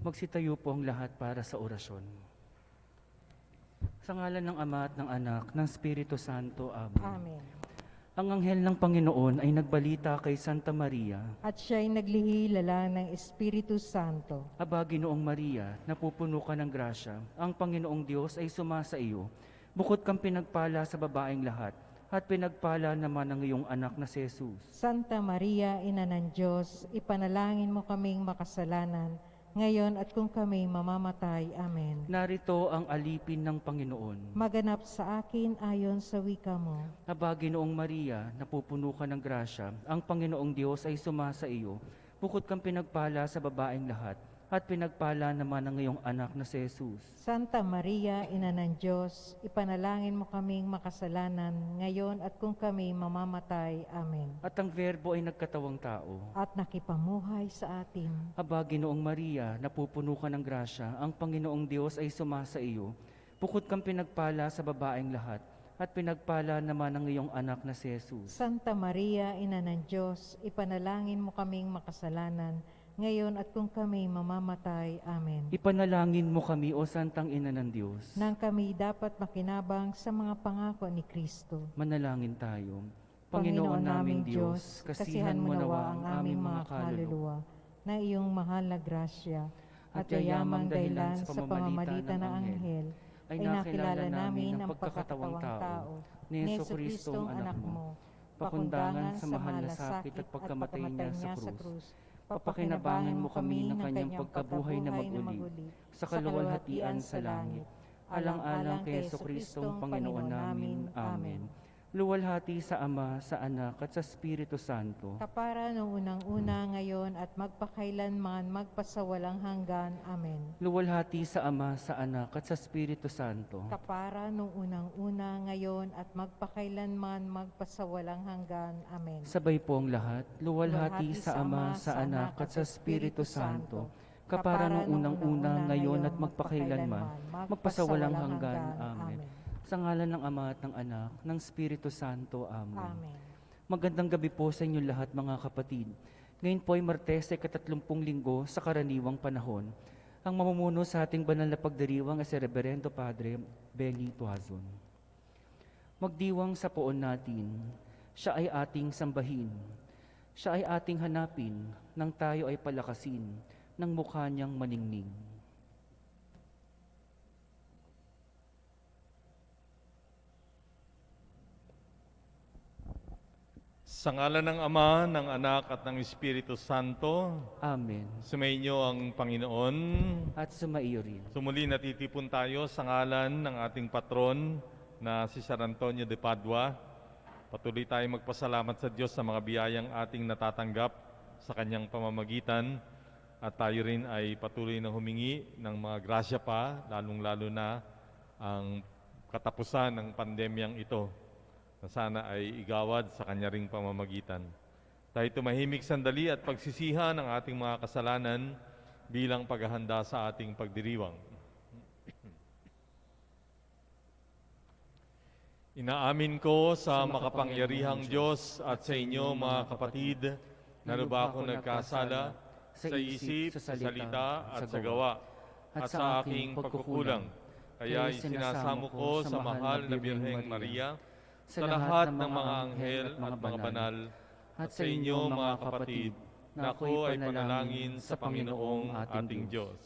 Magsitayo po ang lahat para sa orasyon. Sa ngalan ng Ama at ng Anak, ng Espiritu Santo. Amen. Amen. Ang anghel ng Panginoon ay nagbalita kay Santa Maria, At siya'y naglihilala ng Espiritu Santo. Aba, Ginoong Maria, napupuno ka ng grasya, ang Panginoong Diyos ay sumasa iyo. Bukod kang pinagpala sa babaeng lahat, at pinagpala naman ang iyong anak na si Jesus. Santa Maria, Ina ng Diyos, ipanalangin mo kaming makasalanan, ngayon at kung kami mamamatay. Amen. Narito ang alipin ng Panginoon. Maganap sa akin ayon sa wika mo. Aba, Ginoong Maria, napupuno ka ng grasya, ang Panginoong Diyos ay sumasa iyo. Bukod kang pinagpala sa babaeng lahat, at pinagpala naman ang iyong anak na si Jesus. Santa Maria, Ina ng Diyos, ipanalangin mo kaming makasalanan, ngayon at kung kami mamamatay. Amen. At ang Verbo ay nagkatawang tao. At nakipamuhay sa atin. Aba, Ginoong Maria, napupuno ka ng grasya, ang Panginoong Diyos ay sumasa iyo. Bukod kang pinagpala sa babaeng lahat, at pinagpala naman ang iyong anak na si Jesus. Santa Maria, Ina ng Diyos, ipanalangin mo kaming makasalanan, ngayon at kung kami mamamatay. Amen. Ipanalangin mo kami, O Santang Ina ng Diyos. Nang kami dapat makinabang sa mga pangako ni Kristo. Manalangin tayo. Panginoon naming Diyos, kasihan mo nawa ang aming mga kaluluwa na iyong mahal na grasya at yayamang dahilan sa pamamagitan ng anghel ay nakilala namin ang pagkakatawang tao ni Jesucristo ang anak mo, pakundangan sa mahal na sakit at pagkamatay niya sa krus. Papakinabangan mo kami ng kanyang pagkabuhay na maguli sa kaluwalhatian sa langit. Alang-alang kay Jesucristo Panginoon namin. Amen. Luwalhati sa Ama, sa Anak, at sa Espiritu Santo. Kapara noong unang-una, ngayon at magpakailanman, magpasawalang hanggan. Amen. Luwalhati sa Ama, sa Anak, at sa Espiritu Santo. Kapara noong unang-una, ngayon at magpakailanman, magpasawalang hanggan. Amen. Sabay po ang lahat. Luwalhati sa Ama, sa Anak, at sa Espiritu Santo. Kapara noong unang-una, ngayon at magpakailanman, magpasawalang hanggan. Amen. Sa ngalan ng Ama at ng Anak, ng Espiritu Santo. Amen. Amen. Magandang gabi po sa inyo lahat, mga kapatid. Ngayon po ay Martes, ika-30 linggo sa karaniwang panahon. Ang mamumuno sa ating banal na pagdiriwang ay si Reverendo Padre Benny Tuazon. Magdiwang sa poon natin, siya ay ating sambahin. Siya ay ating hanapin, nang tayo ay palakasin, ng mukha niyang maningning. Sa ngalan ng Ama, ng Anak at ng Espiritu Santo, Amen. sumainyo ang Panginoon. At sumaiyo rin. Sumuli natitipon tayo sa ngalan ng ating patron na si San Antonio de Padua. Patuloy tayong magpasalamat sa Diyos sa mga biyayang ating natatanggap sa kanyang pamamagitan. At tayo rin ay patuloy na humingi ng mga grasya pa, lalong-lalo na ang katapusan ng pandemyang ito, na sana ay igawad sa kanya ring pamamagitan. Tayo tumahimik sandali at pagsisihan ang ating mga kasalanan bilang paghahanda sa ating pagdiriwang. Inaamin ko sa makapangyarihang Diyos at sa inyo mga kapatid na lubha akong nagkasala sa isip, sa salita at sa gawa at sa aking pagkukulang. Kaya isinasamo ko sa mahal na Birheng Maria, sa lahat ng mga anghel at mga banal, at sa inyo mga kapatid, na ako ay panalangin sa Panginoong ating Diyos.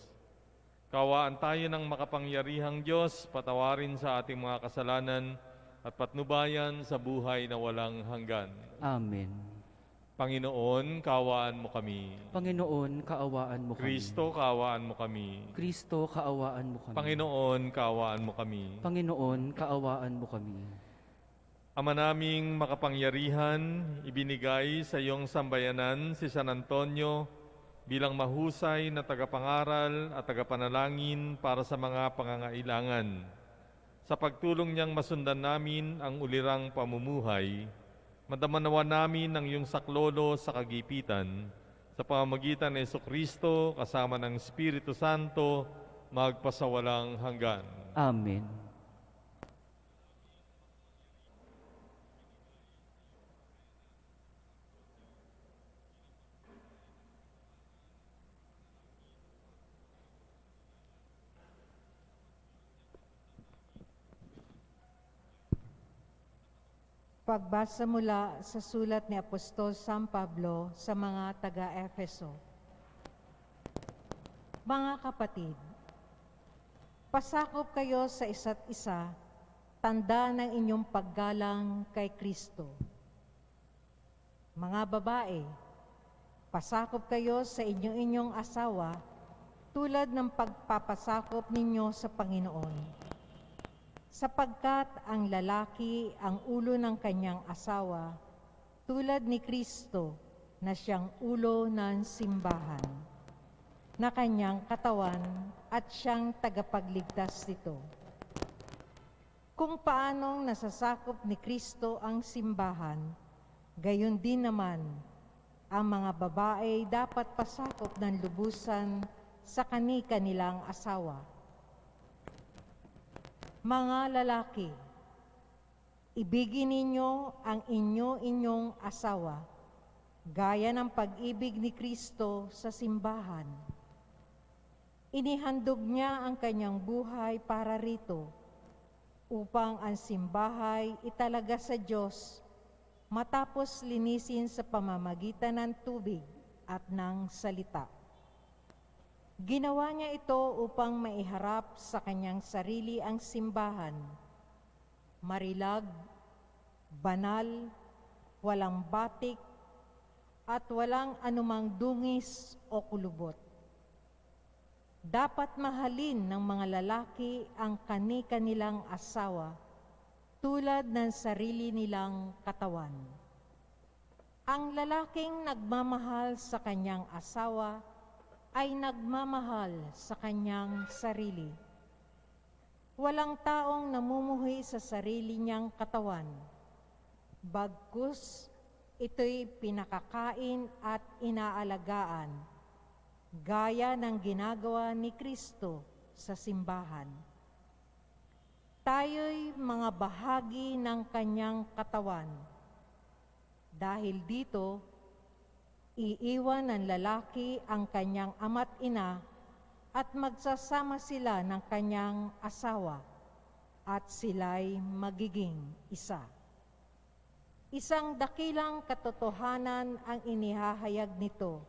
Kawaan tayo ng makapangyarihang Diyos, patawarin sa ating mga kasalanan, at patnubayan sa buhay na walang hanggan. Amen. Panginoon, kaawaan mo kami. Panginoon, kaawaan mo kami. Kristo, kaawaan mo kami. Kristo, kaawaan mo kami. Panginoon, kaawaan mo kami. Panginoon, kaawaan mo kami. Ama naming makapangyarihan, ibinigay sa iyong sambayanan si San Antonio bilang mahusay na tagapangaral at tagapanalangin para sa mga pangangailangan. Sa pagtulong niyang masundan namin ang ulirang pamumuhay, madamanawa namin ang iyong saklolo sa kagipitan, sa pamamagitan ng Jesucristo kasama ng Espiritu Santo, magpasawalang hanggan. Amen. Pagbasa mula sa sulat ni Apostol San Pablo sa mga taga-Efeso. Mga kapatid, pasakop kayo sa isa't isa, tanda ng inyong paggalang kay Kristo. Mga babae, pasakop kayo sa inyong asawa tulad ng pagpapasakop ninyo sa Panginoon. Sapagkat ang lalaki ang ulo ng kanyang asawa, tulad ni Kristo na siyang ulo ng simbahan, na kanyang katawan at siyang tagapagligtas nito. Kung paanong nasasakop ni Kristo ang simbahan, gayon din naman, ang mga babae dapat pasakop ng lubusan sa kani-kanilang asawa. Mga lalaki, ibigin ninyo ang inyong asawa, gaya ng pag-ibig ni Kristo sa simbahan. Inihandog niya ang kanyang buhay para rito, upang ang simbahay italaga sa Diyos, matapos linisin sa pamamagitan ng tubig at ng salita. Ginawa niya ito upang maiharap sa kanyang sarili ang simbahan, marilag, banal, walang batik, at walang anumang dungis o kulubot. Dapat mahalin ng mga lalaki ang kani-kanilang asawa tulad ng sarili nilang katawan. Ang lalaking nagmamahal sa kanyang asawa ay nagmamahal sa kanyang sarili. Walang taong namumuhay sa sarili niyang katawan, bagkus ito'y pinakakain at inaalagaan, gaya ng ginagawa ni Kristo sa simbahan. Tayo'y mga bahagi ng kanyang katawan. Dahil dito, iiwan ng lalaki ang kanyang ama't ina at magsasama sila ng kanyang asawa at sila'y magiging isa. Isang dakilang katotohanan ang inihahayag nito.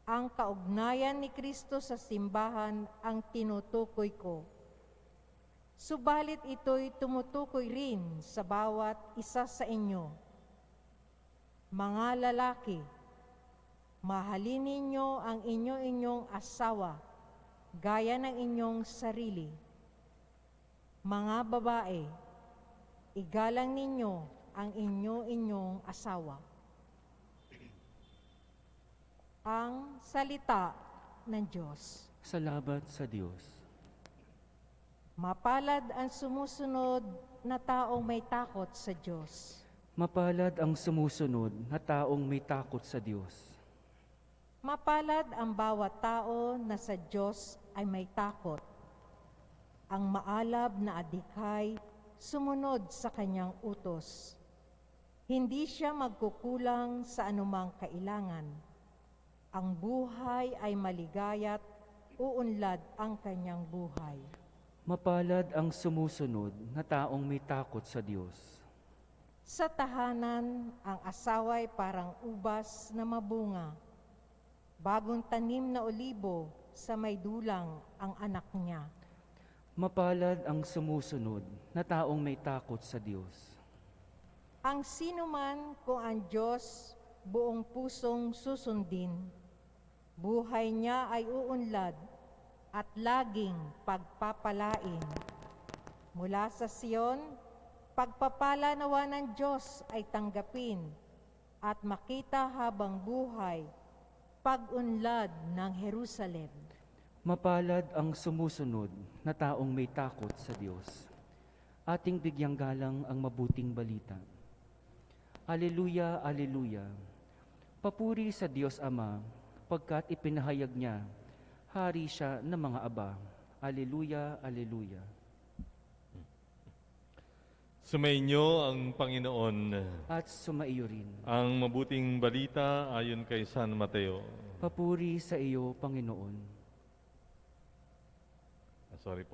Ang kaugnayan ni Kristo sa simbahan ang tinutukoy ko. Subalit ito'y tumutukoy rin sa bawat isa sa inyo. Mga lalaki, mahalin ninyo ang inyong asawa, gaya ng inyong sarili. Mga babae, igalang ninyo ang inyong asawa. Ang salita ng Diyos. Salamat sa Diyos. Mapalad ang sumusunod na taong may takot sa Diyos. Mapalad ang sumusunod na taong may takot sa Diyos. Mapalad ang bawat tao na sa Diyos ay may takot. Ang maalab na adikay sumunod sa kanyang utos. Hindi siya magkukulang sa anumang kailangan. Ang buhay ay maligaya't uunlad ang kanyang buhay. Mapalad ang sumusunod na taong may takot sa Diyos. Sa tahanan, ang asawa'y parang ubas na mabunga. Bagong tanim na olibo sa may dulang ang anak niya. Mapalad ang sumusunod na taong may takot sa Diyos. Ang sinuman kung ang Diyos buong pusong susundin, buhay niya ay uunlad at laging pagpapalain. Mula sa Sion, pagpapala nawa ng Diyos ay tanggapin at makita habang buhay pag-unlad ng Jerusalem. Mapalad ang sumusunod na taong may takot sa Diyos. Ating bigyang galang ang mabuting balita. Aleluya, aleluya. Papuri sa Diyos Ama, pagkat ipinahayag niya, hari siya ng mga aba. Aleluya, aleluya. Sumainyo ang Panginoon. At sumaiyo rin. Ang mabuting balita ayon kay San Mateo. Papuri sa iyo, Panginoon.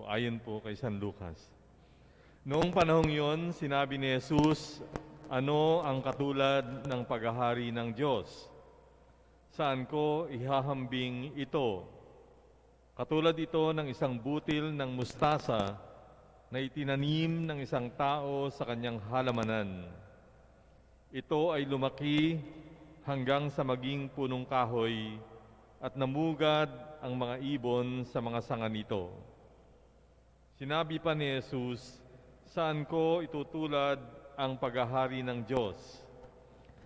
Ayon po kay San Lucas. Noong panahong yon, sinabi ni Jesus, Ano ang katulad ng paghahari ng Diyos? Saan ko ihahambing ito? Katulad ito ng isang butil ng mustasa na itinanim ng isang tao sa kanyang halamanan. Ito ay lumaki hanggang sa maging punong kahoy at namugad ang mga ibon sa mga sanga nito. Sinabi pa ni Jesus, saan ko itutulad ang paghahari ng Diyos?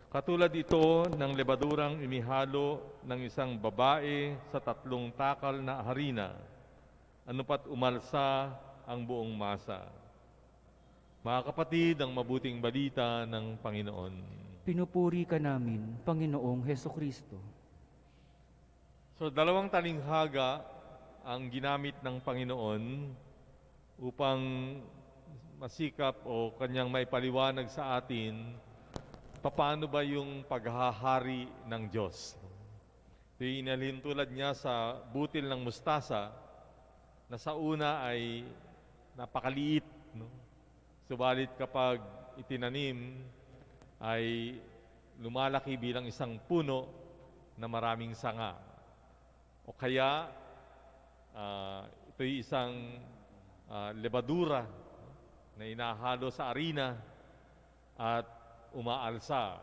Katulad ito ng lebadurang inihalo ng isang babae sa 3 takal na harina, ano pat umalsa ang buong masa. Mga kapatid, ang mabuting balita ng Panginoon. Pinupuri ka namin, Panginoong Heso Kristo. So 2 talinghaga ang ginamit ng Panginoon upang masikap o kanyang may paliwanag sa atin paano ba yung paghahari ng Diyos. Ito yung inalhin tulad niya sa butil ng mustasa na sa una ay napakaliit. No? Subalit kapag itinanim ay lumalaki bilang isang puno na maraming sanga. O kaya ito'y isang lebadura na inahalo sa arena at umaalsa.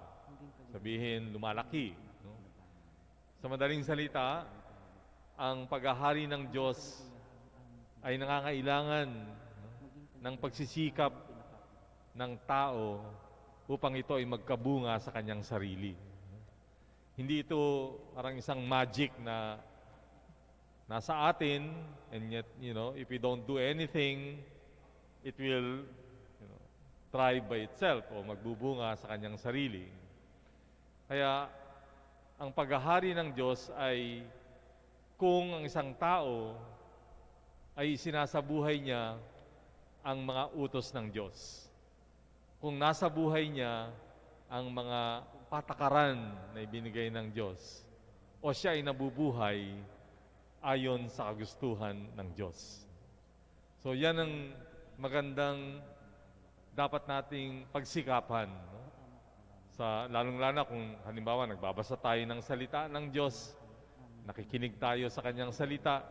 Sabihin, lumalaki. No? Sa madaling salita, ang paghahari ng Diyos ay nangangailangan ng pagsisikap ng tao upang ito ay magkabunga sa kanyang sarili. Hindi ito parang isang magic na nasa atin, and yet, if we don't do anything, it will thrive by itself o magbubunga sa kanyang sarili. Kaya, ang paghahari ng Diyos ay kung ang isang tao ay sinasabuhay niya ang mga utos ng Diyos. Kung nasa buhay niya ang mga patakaran na ibinigay ng Diyos o siya ay nabubuhay ayon sa kagustuhan ng Diyos. So yan ang magandang dapat nating pagsikapan. No? Lalong-lalo kung halimbawa nagbabasa tayo ng salita ng Diyos, nakikinig tayo sa kanyang salita,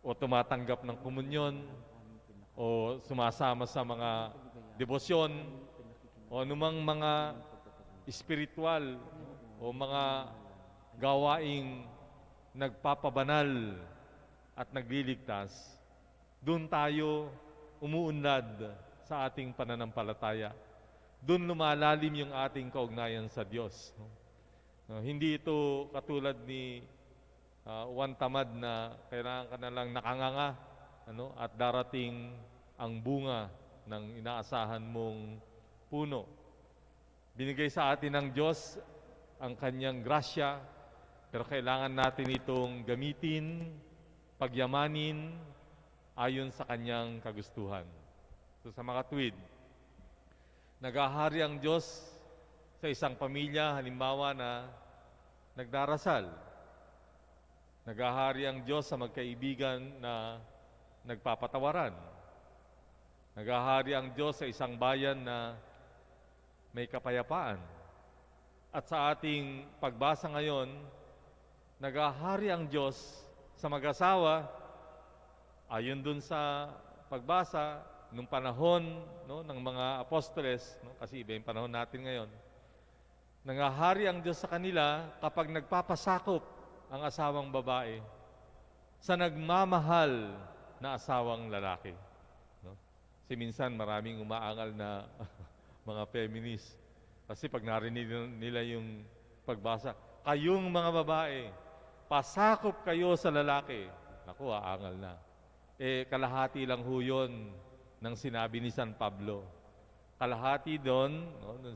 o tumatanggap ng komunyon, o sumasama sa mga debosyon, o anumang mga espiritual o mga gawaing nagpapabanal at nagliligtas, doon tayo umuunlad sa ating pananampalataya. Doon lumalalim yung ating kaugnayan sa Diyos. Hindi ito katulad ni Juan Tamad na kailangan ka na lang nakanganga at darating ang bunga ng inaasahan mong puno. Binigay sa atin ng Diyos ang kanyang grasya, pero kailangan natin itong gamitin, pagyamanin, ayon sa kanyang kagustuhan. So sa mga tuwid, naghahari ang Diyos sa isang pamilya, halimbawa na nagdarasal. Naghahari ang Diyos sa magkaibigan na nagpapatawaran. Naghahari ang Diyos sa isang bayan na may kapayapaan. At sa ating pagbasa ngayon, naghahari ang Diyos sa mag-asawa, ayon dun sa pagbasa, nung panahon ng mga apostoles, kasi iba yung panahon natin ngayon, naghahari ang Diyos sa kanila kapag nagpapasakop ang asawang babae sa nagmamahal na asawang lalaki. Kasi minsan maraming umaangal na mga feminist. Kasi pag narinig nila yung pagbasa, kayong mga babae, pasakop kayo sa lalaki. Naku, aangal na. Kalahati lang ho yun ng sinabi ni San Pablo. Kalahati doon,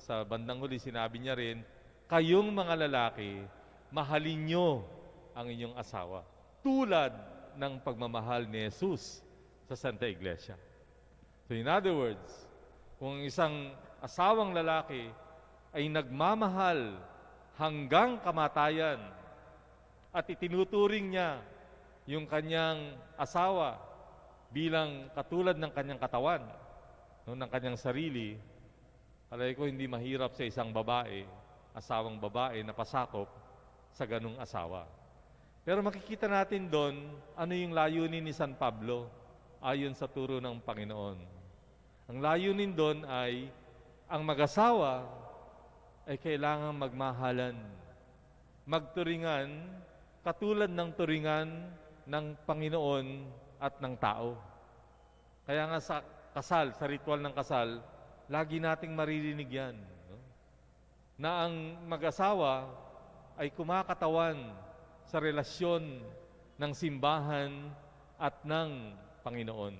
sa bandang huli, sinabi niya rin, kayong mga lalaki, mahalin nyo ang inyong asawa. Tulad ng pagmamahal ni Jesus sa Santa Iglesia. So in other words, kung isang asawang lalaki ay nagmamahal hanggang kamatayan at itinuturing niya yung kanyang asawa bilang katulad ng kanyang katawan, ng kanyang sarili, Alay ko hindi mahirap sa isang babae, asawang babae na pasakop sa ganung asawa. Pero makikita natin doon ano yung layunin ni San Pablo ayon sa turo ng Panginoon. Ang layunin doon ay ang mag-asawa ay kailangan magmahalan, magturingan, katulad ng turingan ng Panginoon at ng tao. Kaya nga sa kasal, sa ritual ng kasal, lagi nating maririnig yan. No? Na ang mag-asawa ay kumakatawan sa relasyon ng simbahan at ng Panginoon.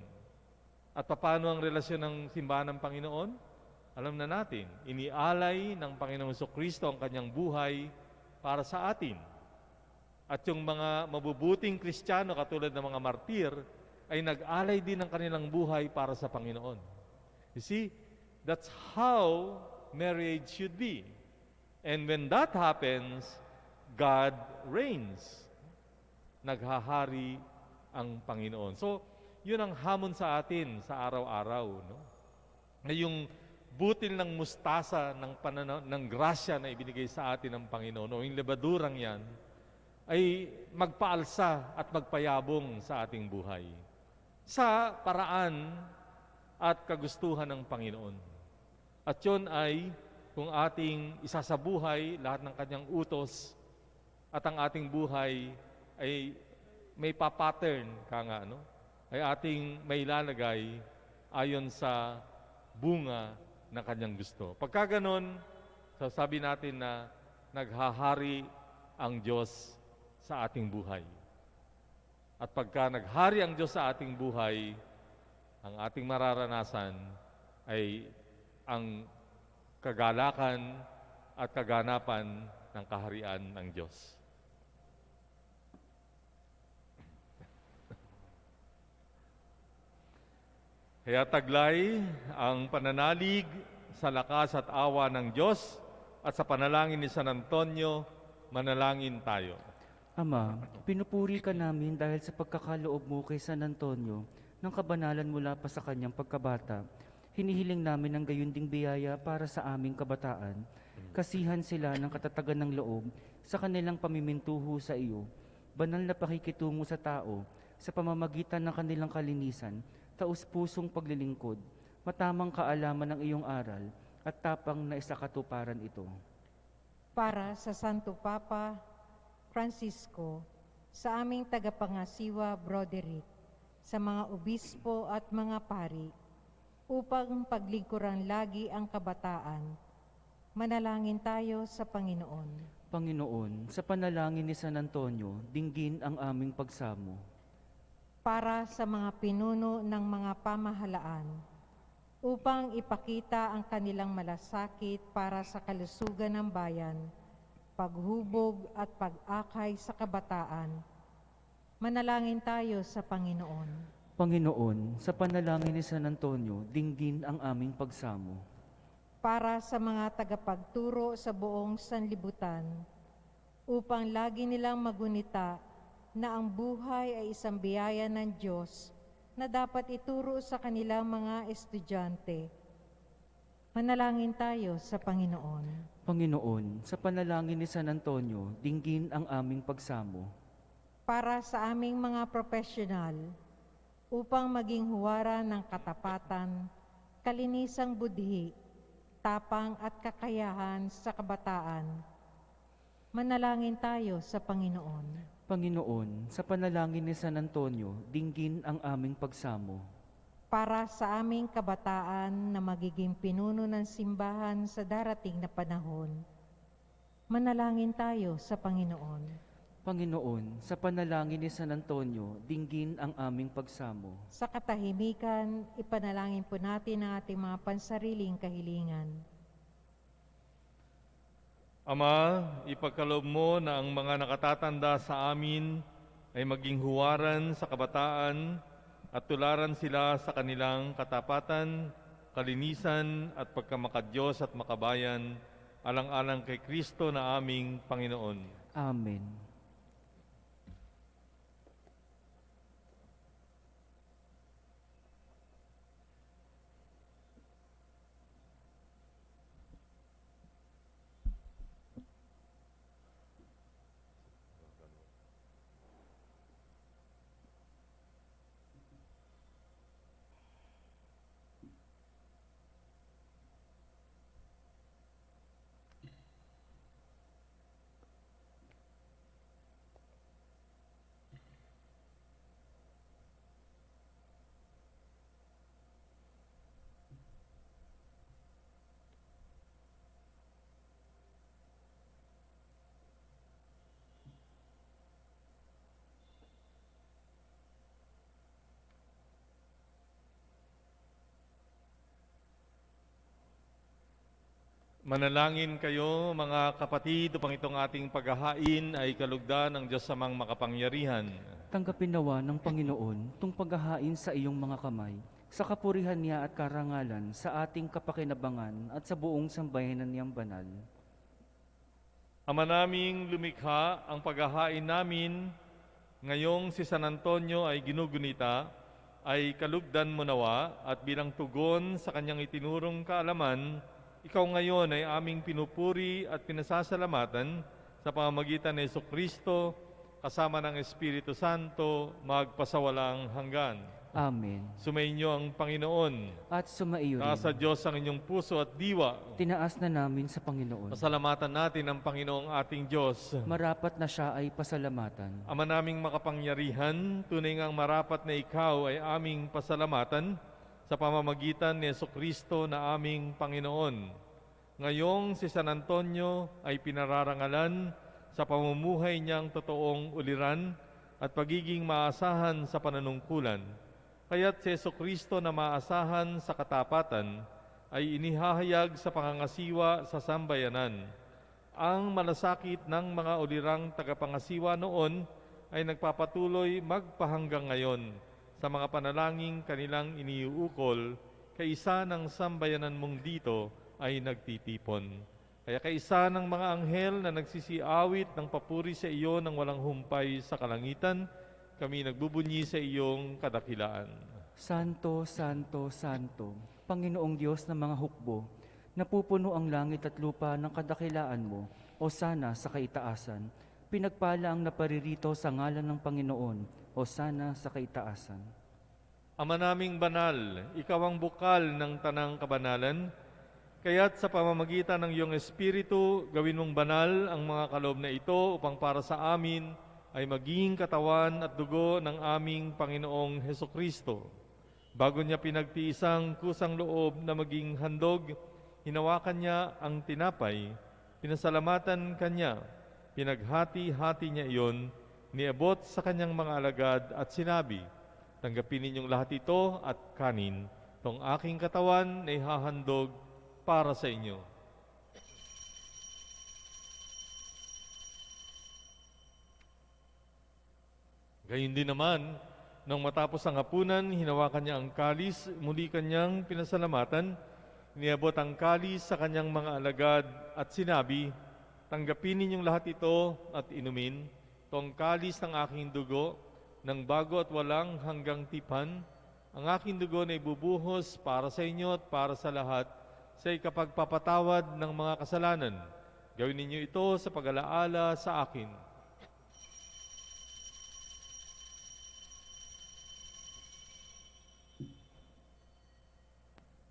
At paano ang relasyon ng simbahan ng Panginoon? Alam na natin, inialay ng Panginoong Jesucristo ang kanyang buhay para sa atin. At yung mga mabubuting Kristiyano katulad ng mga martir ay nag-alay din ng kanilang buhay para sa Panginoon. You see, that's how marriage should be. And when that happens, God reigns. Naghahari ang Panginoon. So, yun ang hamon sa atin sa araw-araw. No? Na yung butil ng mustasa ng grasya na ibinigay sa atin ng Panginoon o yung lebadurang yan ay magpaalsa at magpayabong sa ating buhay sa paraan at kagustuhan ng Panginoon. At yun ay kung ating isasabuhay lahat ng kanyang utos at ang ating buhay ay may pattern ay ating may lalagay ayon sa bunga na kanyang gusto. Pagka ganon, sasabi natin na naghahari ang Diyos sa ating buhay. At pagka naghari ang Diyos sa ating buhay, ang ating mararanasan ay ang kagalakan at kaganapan ng kaharian ng Diyos. Kaya taglay ang pananalig sa lakas at awa ng Diyos at sa panalangin ni San Antonio, manalangin tayo. Ama, pinupuri ka namin dahil sa pagkakaloob mo kay San Antonio ng kabanalan mula pa sa kanyang pagkabata. Hinihiling namin ang gayon ding biyaya para sa aming kabataan. Kasihan sila ng katatagan ng loob sa kanilang pamimintuho sa iyo. Banal na pakikitungo sa tao sa pamamagitan ng kanilang kalinisan, taus-pusong paglilingkod, matamang kaalaman ng iyong aral at tapang na isakatuparan ito. Para sa Santo Papa Francisco, sa aming tagapangasiwa Broderick, sa mga obispo at mga pari, upang paglingkuran lagi ang kabataan, manalangin tayo sa Panginoon. Panginoon, sa panalangin ni San Antonio, dinggin ang aming pagsamo. Para sa mga pinuno ng mga pamahalaan, upang ipakita ang kanilang malasakit para sa kalusugan ng bayan, paghubog at pag-akay sa kabataan, manalangin tayo sa Panginoon. Panginoon, sa panalangin ni San Antonio, dinggin ang aming pagsamo. Para sa mga tagapagturo sa buong sanlibutan, upang lagi nilang magunita na ang buhay ay isang biyaya ng Diyos na dapat ituro sa kanilang mga estudyante. Manalangin tayo sa Panginoon. Panginoon, sa panalangin ni San Antonio, dinggin ang aming pagsamo. Para sa aming mga profesional, upang maging huwara ng katapatan, kalinisang budhi, tapang at kakayahan sa kabataan, manalangin tayo sa Panginoon. Panginoon, sa panalangin ni San Antonio, dinggin ang aming pagsamo. Para sa aming kabataan na magiging pinuno ng simbahan sa darating na panahon, manalangin tayo sa Panginoon. Panginoon, sa panalangin ni San Antonio, dinggin ang aming pagsamo. Sa katahimikan, ipanalangin po natin ang ating mga pansariling kahilingan. Ama, ipagkaloob mo na ang mga nakatatanda sa amin ay maging huwaran sa kabataan at tularan sila sa kanilang katapatan, kalinisan at pagkamakadiyos at makabayan, alang-alang kay Kristo na aming Panginoon. Amen. Manalangin kayo, mga kapatid, upang itong ating paghahain ay kalugdan ng Diyos amang makapangyarihan. Tanggapin nawa ng Panginoon tung paghahain sa iyong mga kamay, sa kapurihan niya at karangalan, sa ating kapakinabangan at sa buong sambayanan niyang banal. Ama naming lumikha, ang paghahain namin ngayong si San Antonio ay ginugunita, ay kalugdan mo nawa at bilang tugon sa kanyang itinurong kaalaman, ikaw ngayon ay aming pinupuri at pinasasalamatan sa pamamagitan ni Jesucristo kasama ng Espiritu Santo magpasawalang hanggan. Amen. Sumainyo ang Panginoon. At sumaiyo Nasa rin. Diyos ang inyong puso at diwa. Tinaas na namin sa Panginoon. Pasalamatan natin ang Panginoong ating Diyos. Marapat na siya ay pasalamatan. Ama naming makapangyarihan, tunay ngang marapat na ikaw ay aming pasalamatan sa pamamagitan ni Jesucristo na aming Panginoon. Ngayong si San Antonio ay pinararangalan sa pamumuhay niyang totoong uliran at pagiging maasahan sa pananungkulan. Kaya't si Jesucristo na maasahan sa katapatan ay inihahayag sa pangangasiwa sa sambayanan. Ang malasakit ng mga ulirang tagapangasiwa noon ay nagpapatuloy magpahanggang ngayon sa mga panalangin kanilang iniuukol, kaisa ng sambayanan mong dito ay nagtitipon. Kaya kaisa ng mga anghel na nagsisiawit ng papuri sa iyo ng walang humpay sa kalangitan, kami nagbubunyi sa iyong kadakilaan. Santo, Santo, Santo, Panginoong Diyos ng mga hukbo, napupuno ang langit at lupa ng kadakilaan mo, o sana sa kaitaasan. Pinagpala ang naparirito sa ngalan ng Panginoon, o sana sa kaitaasan. Ama naming banal, ikaw ang bukal ng tanang kabanalan, kaya't sa pamamagitan ng iyong Espiritu, gawin mong banal ang mga kaloob na ito upang para sa amin ay maging katawan at dugo ng aming Panginoong Hesukristo. Bago niya pinagtiisang kusang loob na maging handog, hinawakan niya ang tinapay, pinasalamatan kanya, pinaghati-hati niya iyon, niabot sa kanyang mga alagad at sinabi, tanggapin ninyong lahat ito at kanin, tong aking katawan na ihahandog para sa inyo. Gayun din naman, nang matapos ang hapunan, hinawakan niya ang kalis, muli kanyang pinasalamatan, niabot ang kalis sa kanyang mga alagad at sinabi, tanggapin ninyong lahat ito at inumin, tong kalis ng aking dugo, ng bago at walang hanggang tipan, ang aking dugo na ibubuhos para sa inyo at para sa lahat, sa ikapagpapatawad ng mga kasalanan. Gawin ninyo ito sa pag-alaala sa akin.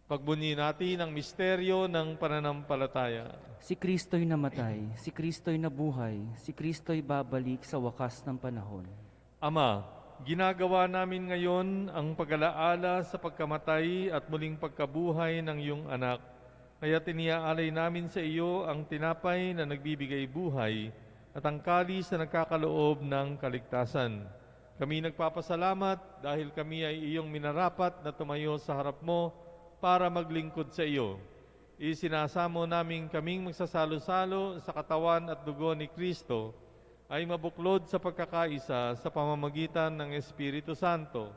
Pagbunyi natin ang misteryo ng pananampalataya. Si Kristo'y namatay, si Kristo'y nabuhay, si Kristo'y babalik sa wakas ng panahon. Ama, ginagawa namin ngayon ang pag-alaala sa pagkamatay at muling pagkabuhay ng iyong anak. Kaya tiniaalay namin sa iyo ang tinapay na nagbibigay buhay at ang kalis na nagkakaloob ng kaligtasan. Kami nagpapasalamat dahil kami ay iyong minarapat na tumayo sa harap mo para maglingkod sa iyo. Isinasamo namin kaming magsasalo-salo sa katawan at dugo ni Kristo ay mabuklod sa pagkakaisa sa pamamagitan ng Espiritu Santo.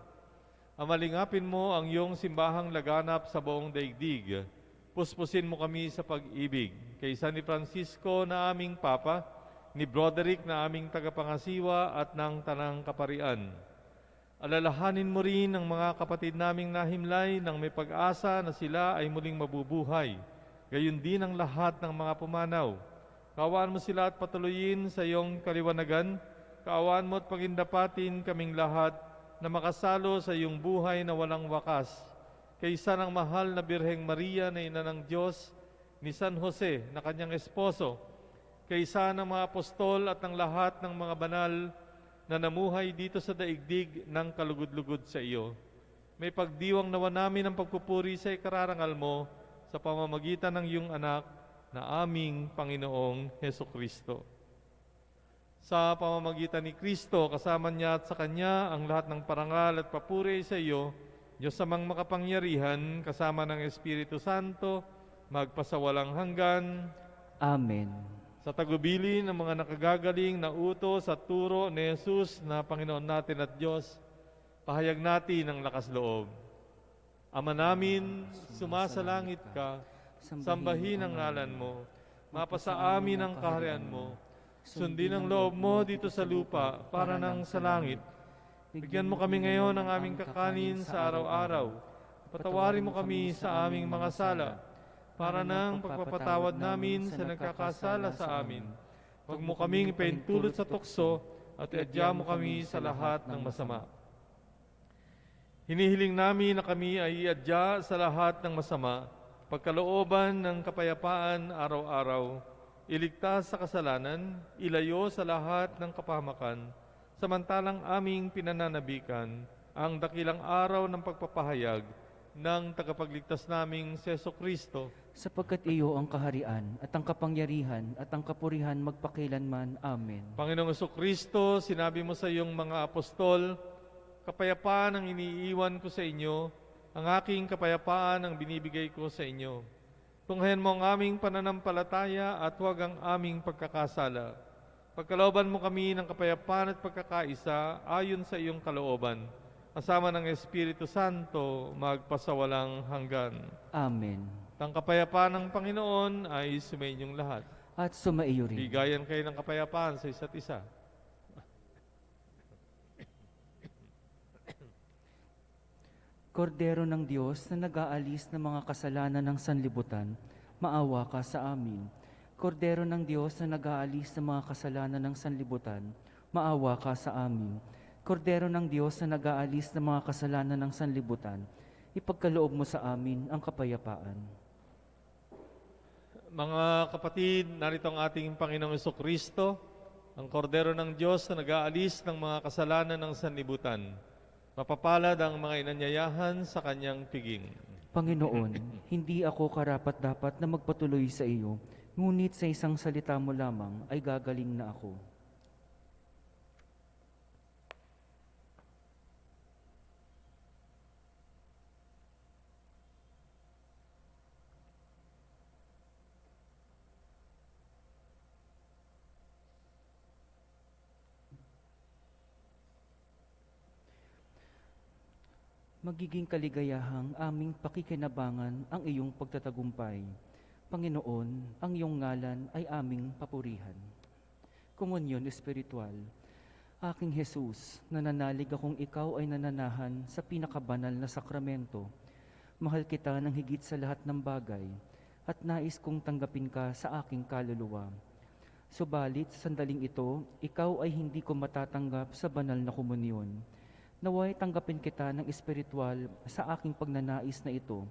Amalingapin mo ang iyong simbahang laganap sa buong daigdig. Puspusin mo kami sa pag-ibig. Kaysa ni Francisco na aming Papa, ni Broderick na aming tagapangasiwa at ng Tanang Kaparian. Alalahanin mo rin ang mga kapatid naming nahimlay nang may pag-asa na sila ay muling mabubuhay. Gayon din ang lahat ng mga pumanaw. Kaawaan mo sila at patuloyin sa iyong kaliwanagan. Kaawaan mo at pagindapatin kaming lahat na makasalo sa iyong buhay na walang wakas. Kaysa ng mahal na Birheng Maria na ina ng Diyos, ni San Jose na kanyang esposo, kaysa ng mga apostol at ng lahat ng mga banal na namuhay dito sa daigdig ng kalugod-lugod sa iyo. May pagdiwang nawa namin ang pagpupuri sa ikararangal mo sa pamamagitan ng iyong anak na aming Panginoong Hesukristo. Sa pamamagitan ni Kristo, kasama niya at sa Kanya ang lahat ng parangal at papuri sa iyo, Diyos amang makapangyarihan, kasama ng Espiritu Santo, magpasawalang hanggan. Amen. Sa tagubili ng mga nakagagaling na utos at turo ni Jesus na Panginoon natin at Diyos, pahayag natin ang lakas loob. Ama namin, sumasalangit ka, sambahin ang ngalan mo, mapasa amin ang kaharian mo, sundin ang loob mo dito sa lupa para nang sa langit. Bigyan mo kami ngayon ng aming kakanin sa araw-araw. Patawarin mo kami sa aming mga sala, para nang pagpapatawad namin sa nagkakasala sa amin. Huwag mo kaming ipaintulot sa tukso at iadya mo kami sa lahat ng masama. Hinihiling namin na kami ay iadya sa lahat ng masama, pagkalooban ng kapayapaan araw-araw, iligtas sa kasalanan, ilayo sa lahat ng kapahamakan, samantalang aming pinananabikan ang dakilang araw ng pagpapahayag ng tagapagligtas naming si Jesucristo. Sapagkat iyo ang kaharian at ang kapangyarihan at ang kapurihan magpakilanman. Amen. Panginoong Jesucristo, sinabi mo sa iyong mga apostol, kapayapaan ang iniiwan ko sa inyo, ang aking kapayapaan ang binibigay ko sa inyo. Tunghayan mo ang aming pananampalataya at huwag ang aming pagkakasala. Pagkalooban mo kami ng kapayapaan at pagkakaisa ayon sa iyong kalooban, kasama ng Espiritu Santo, magpasawalang hanggan. Amen. Ang kapayapaan ng Panginoon ay sumainyong lahat. At sumaiyo rin. Bigayan kayo ng kapayapaan sa isa't isa. Kordero ng Diyos na nag-aalis ng mga kasalanan ng sanlibutan, maawa ka sa amin. Kordero ng Diyos na nag-aalis ng mga kasalanan ng sanlibutan, maawa ka sa amin. Kordero ng Diyos na nag-aalis ng mga kasalanan ng sanlibutan, ipagkaloob mo sa amin ang kapayapaan. Mga kapatid, narito ang ating Panginoong Jesucristo, ang kordero ng Diyos na nag-aalis ng mga kasalanan ng sanlibutan. Mapapalad ang mga inanyayahan sa kanyang piging. Panginoon, hindi ako karapat-dapat na magpatuloy sa iyo, ngunit sa isang salita mo lamang ay gagaling na ako. Magiging kaligayahang aming pakikinabangan ang iyong pagtatagumpay. Panginoon, ang iyong ngalan ay aming papurihan. Komunyon Espiritual. Aking Jesus, nananalig akong ikaw ay nananahan sa pinakabanal na sakramento. Mahal kita ng higit sa lahat ng bagay at nais kong tanggapin ka sa aking kaluluwa. Subalit sa sandaling ito, ikaw ay hindi ko matatanggap sa banal na komunyon. Naway tanggapin kita ng espiritual sa aking pagnanais na ito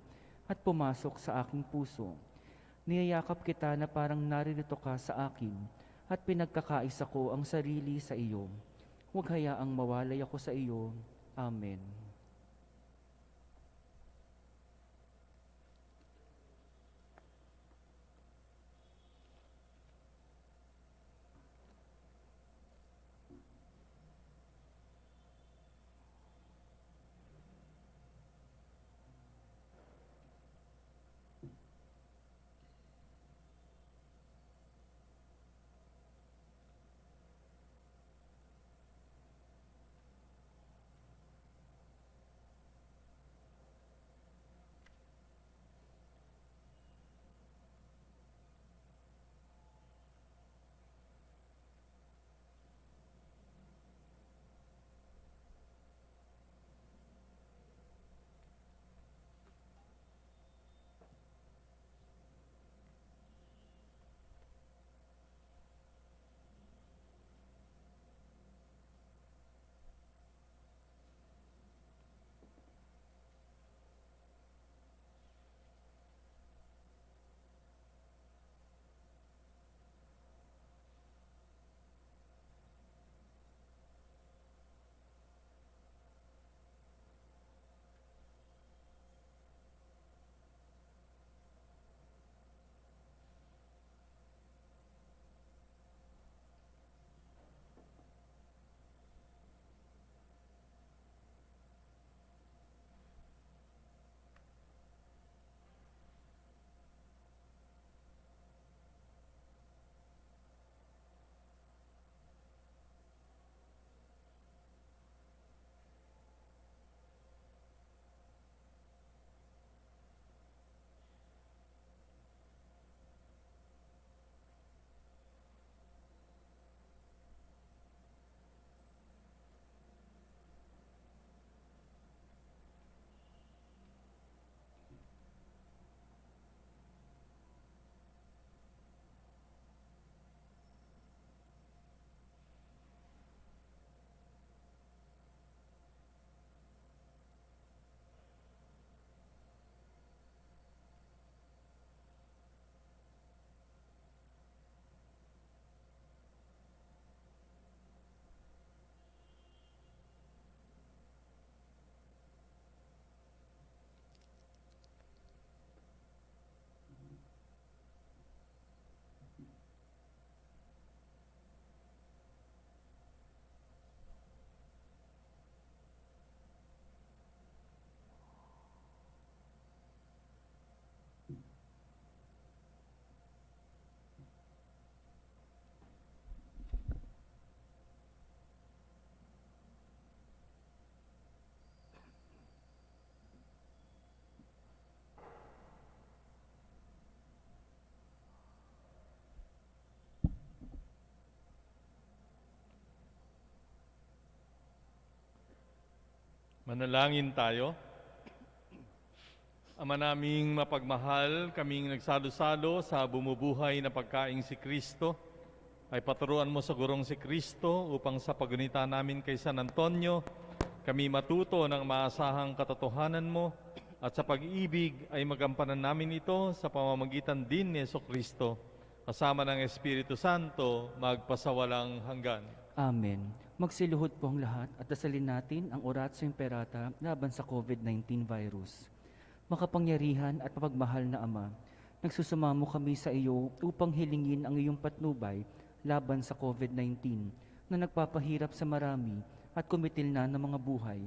at pumasok sa aking puso. Niyayakap kita na parang naririto ka sa akin at pinagkakaisa ko ang sarili sa iyo. Huwag hayaang mawalay ako sa iyo. Amen. Manalangin tayo. Ama naming mapagmahal, kaming nagsalo-salo sa bumubuhay na pagkaing si Kristo, ay paturuan mo sa gurong si Kristo upang sa pagunita namin kay San Antonio, kami matuto ng maasahang katotohanan mo at sa pag-ibig ay magampanan namin ito sa pamamagitan din ni Jesucristo, kasama ng Espiritu Santo, magpasawalang hanggan. Amen. Magsiluhod po ang lahat at dasalin natin ang Oratio Imperata laban sa COVID-19 virus. Makapangyarihan at mapagmahal na Ama, nagsusumamo kami sa iyo upang hilingin ang iyong patnubay laban sa COVID-19 na nagpapahirap sa marami at kumitil na ng mga buhay.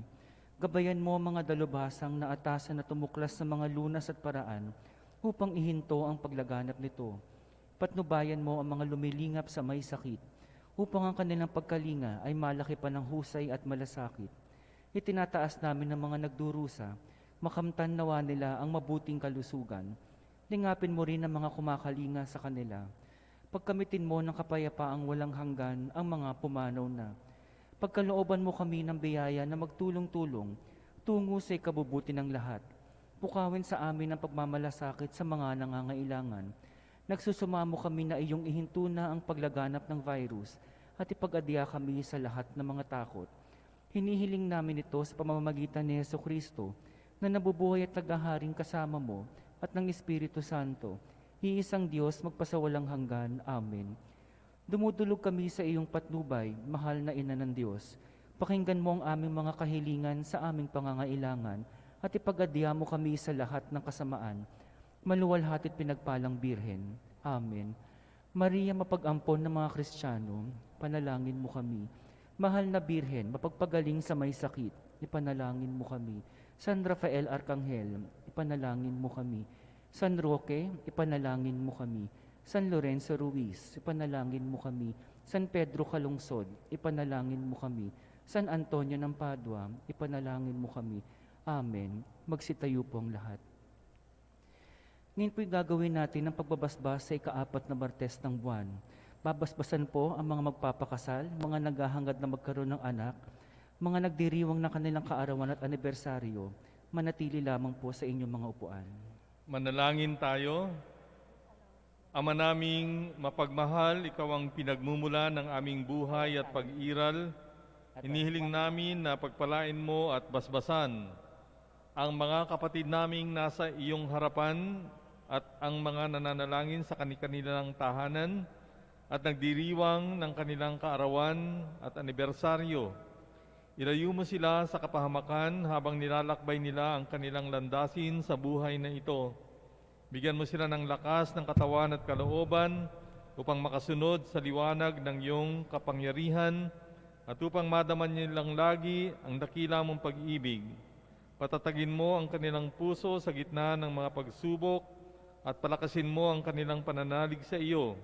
Gabayan mo ang mga dalubhasang na atasan na tumuklas sa mga lunas at paraan upang ihinto ang paglaganap nito. Patnubayan mo ang mga lumilingap sa may sakit upang ang kanilang pagkalinga ay malaki pa ng husay at malasakit. Itinataas namin ng mga nagdurusa, makamtan nawa nila ang mabuting kalusugan. Lingapin mo rin ang mga kumakalinga sa kanila. Pagkamitin mo ng kapayapaang walang hanggan ang mga pumanaw na. Pagkalooban mo kami ng biyaya na magtulong-tulong tungo sa ikabubuti ng lahat. Pukawin sa amin ang pagmamalasakit sa mga nangangailangan. Nagsusumamo kami na iyong ihinto na ang paglaganap ng virus at ipag-adya kami sa lahat ng mga takot. Hinihiling namin ito sa pamamagitan ni Jesucristo, na nabubuhay at naghaharing kasama mo at ng Espiritu Santo, iisang Diyos magpasawalang hanggan. Amen. Dumudulog kami sa iyong patnubay, mahal na Ina ng Diyos. Pakinggan mo ang aming mga kahilingan sa aming pangangailangan at ipag-adya mo kami sa lahat ng kasamaan. Maluwalhati't pinagpalang Birhen. Amen. Maria, mapag-ampon ng mga Kristiyano, panalangin mo kami. Mahal na Birhen, mapagpagaling sa may sakit, ipanalangin mo kami. San Rafael Arcangel, ipanalangin mo kami. San Roque, ipanalangin mo kami. San Lorenzo Ruiz, ipanalangin mo kami. San Pedro Calungsod, ipanalangin mo kami. San Antonio ng Padua, ipanalangin mo kami. Amen. Magsitayo po ang lahat. Ngayon po'y gagawin natin ang pagbabasbas sa ika-4 na Martes ng buwan. Babasbasan po ang mga magpapakasal, mga naghahangad na magkaroon ng anak, mga nagdiriwang ng kanilang kaarawan at anibersaryo, manatili lamang po sa inyong mga upuan. Manalangin tayo. Ama naming mapagmahal, ikaw ang pinagmumula ng aming buhay at pag-iral. Inihiling namin na pagpalain mo at basbasan ang mga kapatid naming nasa iyong harapan at ang mga nananalangin sa kanilang tahanan at nagdiriwang ng kanilang kaarawan at anibersaryo. Ilayo mo sila sa kapahamakan habang nilalakbay nila ang kanilang landasin sa buhay na ito. Bigyan mo sila ng lakas ng katawan at kalooban upang makasunod sa liwanag ng iyong kapangyarihan at upang madaman nilang lagi ang dakila mong pag-ibig. Patatagin mo ang kanilang puso sa gitna ng mga pagsubok at palakasin mo ang kanilang pananalig sa iyo.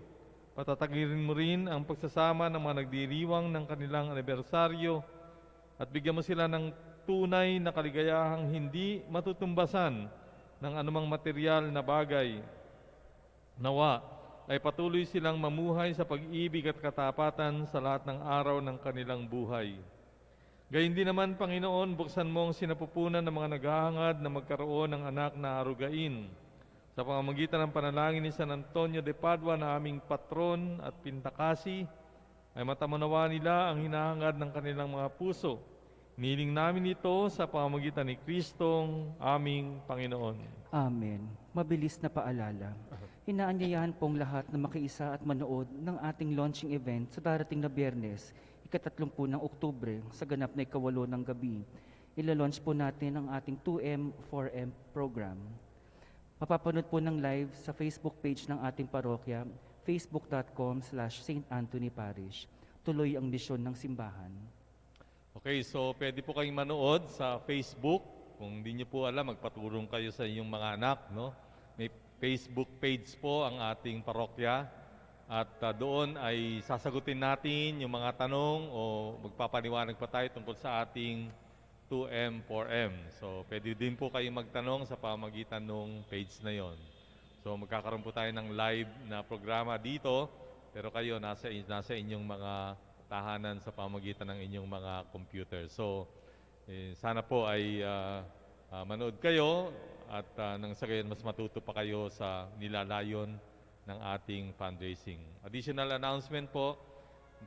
Patatagin mo rin ang pagsasama ng mga nagdiriwang ng kanilang anibersaryo at bigyan mo sila ng tunay na kaligayahang hindi matutumbasan ng anumang material na bagay. Nawa ay patuloy silang mamuhay sa pag-ibig at katapatan sa lahat ng araw ng kanilang buhay. Gayun din naman, Panginoon, buksan mo ang sinapupunan ng mga naghahangad na magkaroon ng anak na arugain. Sa pamamagitan ng panalangin ni San Antonio de Padua na aming patron at pintakasi, ay matamunawa nila ang hinahangad ng kanilang mga puso. Niling namin ito sa pamamagitan ni Kristong aming Panginoon. Amen. Mabilis na paalala. Inaanyayahan pong lahat na makiisa at manood ng ating launching event sa darating na Biyernes, ika-30 ng Oktubre, sa ganap na ika-8 ng gabi. Ila-launch po natin ang ating 2M, 4M program. Mapapanood po ng live sa Facebook page ng ating parokya, facebook.com/St. Anthony Parish. Tuloy ang misyon ng simbahan. Okay, so pwede po kayong manood sa Facebook. Kung hindi niyo po alam, magpatulong kayo sa inyong mga anak, no? May Facebook page po ang ating parokya. At doon ay sasagutin natin yung mga tanong o magpapaliwanag pa tayo tungkol sa ating 2M, 4M. So pwede din po kayong magtanong sa pamamagitan ng page na yon. So magkakaroon po tayo ng live na programa dito, pero kayo nasa inyong mga tahanan sa pamamagitan ng inyong mga computer. So Sana po ay manood kayo at nang sa gayon mas matuto pa kayo sa nilalayon ng ating fundraising. Additional announcement po,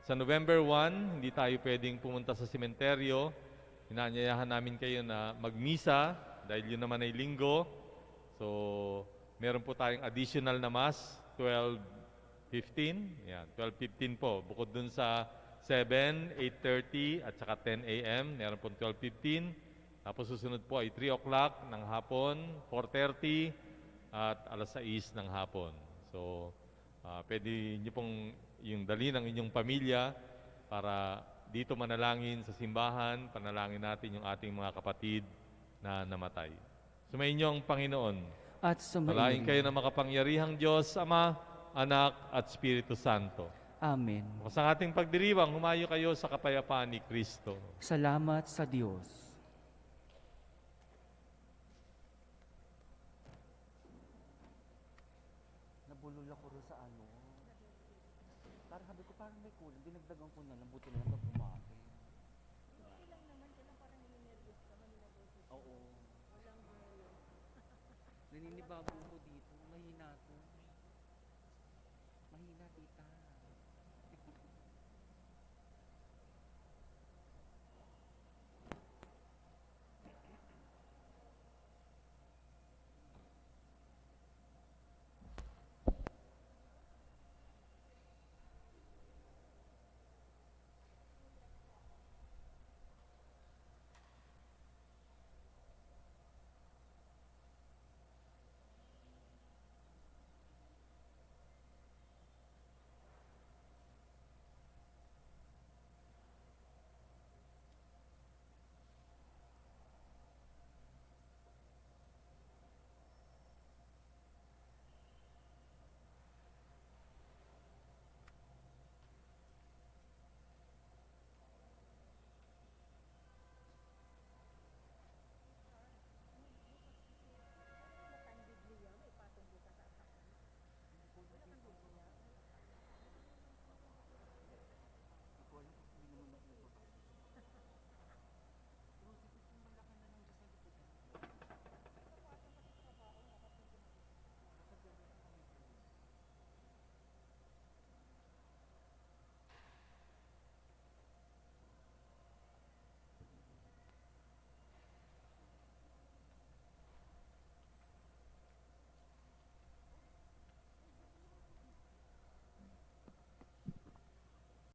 sa November 1, hindi tayo pwedeng pumunta sa sementeryo. Inaanyayahan namin kayo na magmisa dahil yun naman ay linggo. So, meron po tayong additional na mass, 12:15. Yan, 12:15 po. Bukod dun sa 7, 8:30 at saka 10 a.m. Meron po 12:15. Tapos susunod po ay 3 o'clock ng hapon, 4:30 at alas 6 ng hapon. So, pwede nyo pong yung dali ng inyong pamilya para dito manalangin sa simbahan, panalangin natin yung ating mga kapatid na namatay. Sumayin niyo ang Panginoon. At Palain sumayin. kayo ng makapangyarihang Diyos, Ama, Anak, at Espiritu Santo. Amen. Sa ating pagdiriwang, humayo kayo sa kapayapaan ni Kristo. Salamat sa Diyos. Nabulol ako rin sa ano. Parang sabi ko, parang may kulang. Dinagdagan ko na lang. Buti na lang na